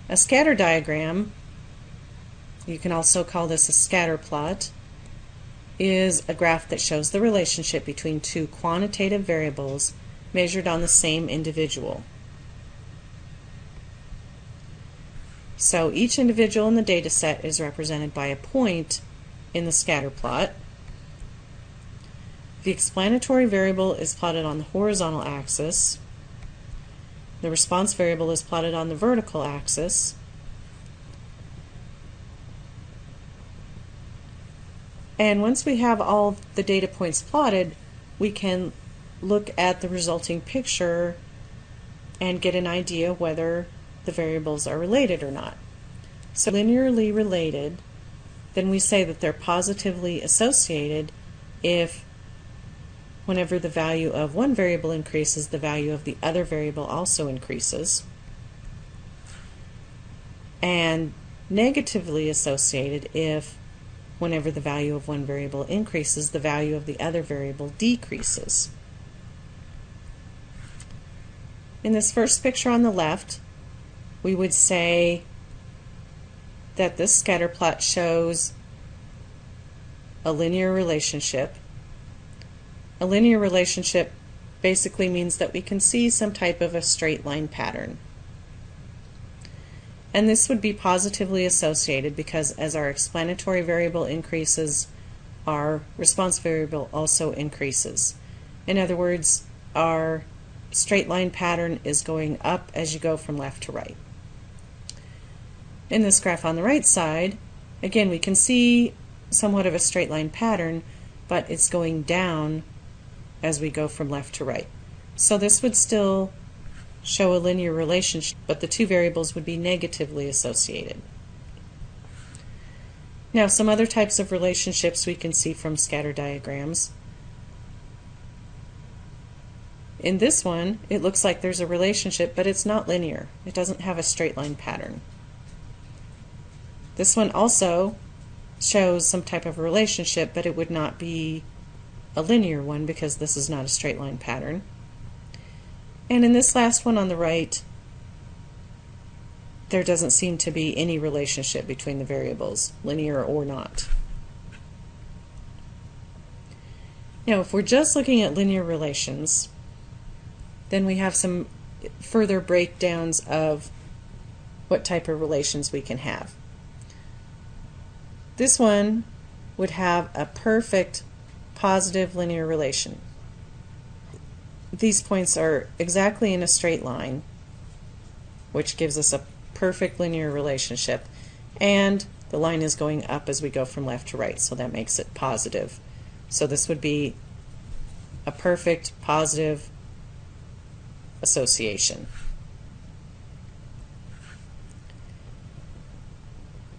A scatter diagram, you can also call this a scatter plot, is a graph that shows the relationship between two quantitative variables measured on the same individual. So each individual in the data set is represented by a point in the scatter plot. The explanatory variable is plotted on the horizontal axis. The response variable is plotted on the vertical axis. And once we have all the data points plotted, we can look at the resulting picture and get an idea whether the variables are related or not. So linearly related, then we say that they're positively associated if whenever the value of one variable increases, the value of the other variable also increases. And negatively associated if whenever the value of one variable increases, the value of the other variable decreases. In this first picture on the left, we would say that this scatter plot shows a linear relationship. A linear relationship basically means that we can see some type of a straight line pattern. And this would be positively associated because as our explanatory variable increases, our response variable also increases. In other words, our straight line pattern is going up as you go from left to right. In this graph on the right side, again, we can see somewhat of a straight line pattern, but it's going down as we go from left to right. So this would still show a linear relationship, but the two variables would be negatively associated. Now, some other types of relationships we can see from scatter diagrams. In this one, it looks like there's a relationship, but it's not linear. It doesn't have a straight line pattern. This one also shows some type of relationship, but it would not be a linear one because this is not a straight line pattern. And in this last one on the right, there doesn't seem to be any relationship between the variables, linear or not. Now, if we're just looking at linear relations, then we have some further breakdowns of what type of relations we can have. This one would have a perfect positive linear relation. These points are exactly in a straight line, which gives us a perfect linear relationship, and the line is going up as we go from left to right, so that makes it positive. So this would be a perfect positive association.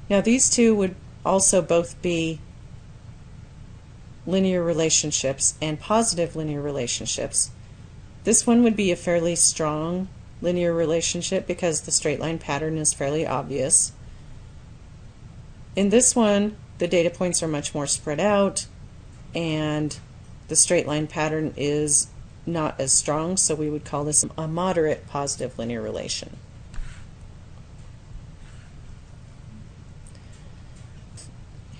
Now these two would also both be linear relationships and positive linear relationships. This one would be a fairly strong linear relationship because the straight line pattern is fairly obvious. In this one, the data points are much more spread out and the straight line pattern is not as strong, so we would call this a moderate positive linear relation.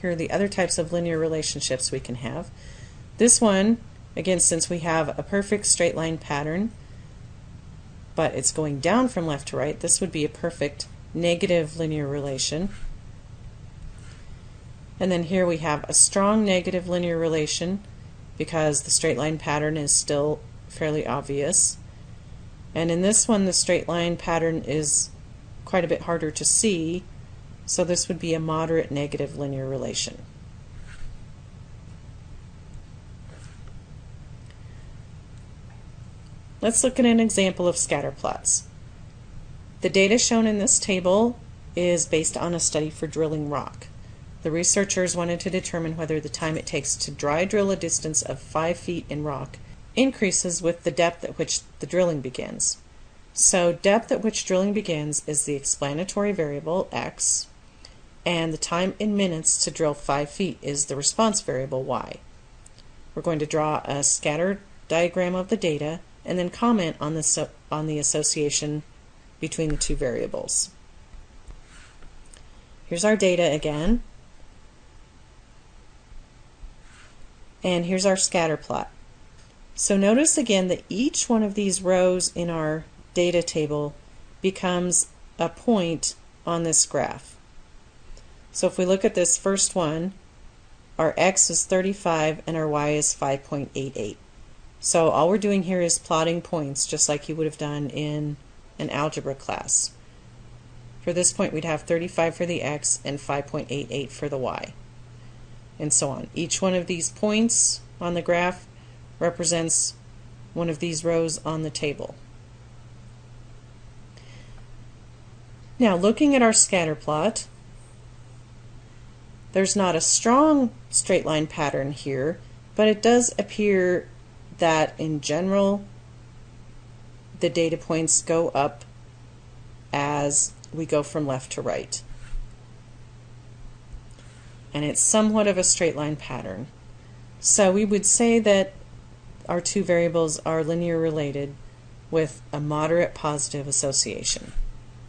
Here are the other types of linear relationships we can have. This one, again, since we have a perfect straight line pattern, but it's going down from left to right, this would be a perfect negative linear relation. And then here we have a strong negative linear relation because the straight line pattern is still fairly obvious. And in this one, the straight line pattern is quite a bit harder to see, so this would be a moderate negative linear relation. Let's look at an example of scatter plots. The data shown in this table is based on a study for drilling rock. The researchers wanted to determine whether the time it takes to dry drill a distance of 5 feet in rock increases with the depth at which the drilling begins. So depth at which drilling begins is the explanatory variable x, and the time in minutes to drill 5 feet is the response variable y. We're going to draw a scatter diagram of the data and then comment on the association between the two variables. Here's our data again. And here's our scatter plot. So notice again that each one of these rows in our data table becomes a point on this graph. So if we look at this first one, our x is 35 and our y is 5.88. So all we're doing here is plotting points, just like you would have done in an algebra class. For this point, we'd have 35 for the x and 5.88 for the y, and so on. Each one of these points on the graph represents one of these rows on the table. Now, looking at our scatter plot, there's not a strong straight line pattern here, but it does appear that in general the data points go up as we go from left to right. And it's somewhat of a straight line pattern. So we would say that our two variables are linear related with a moderate positive association.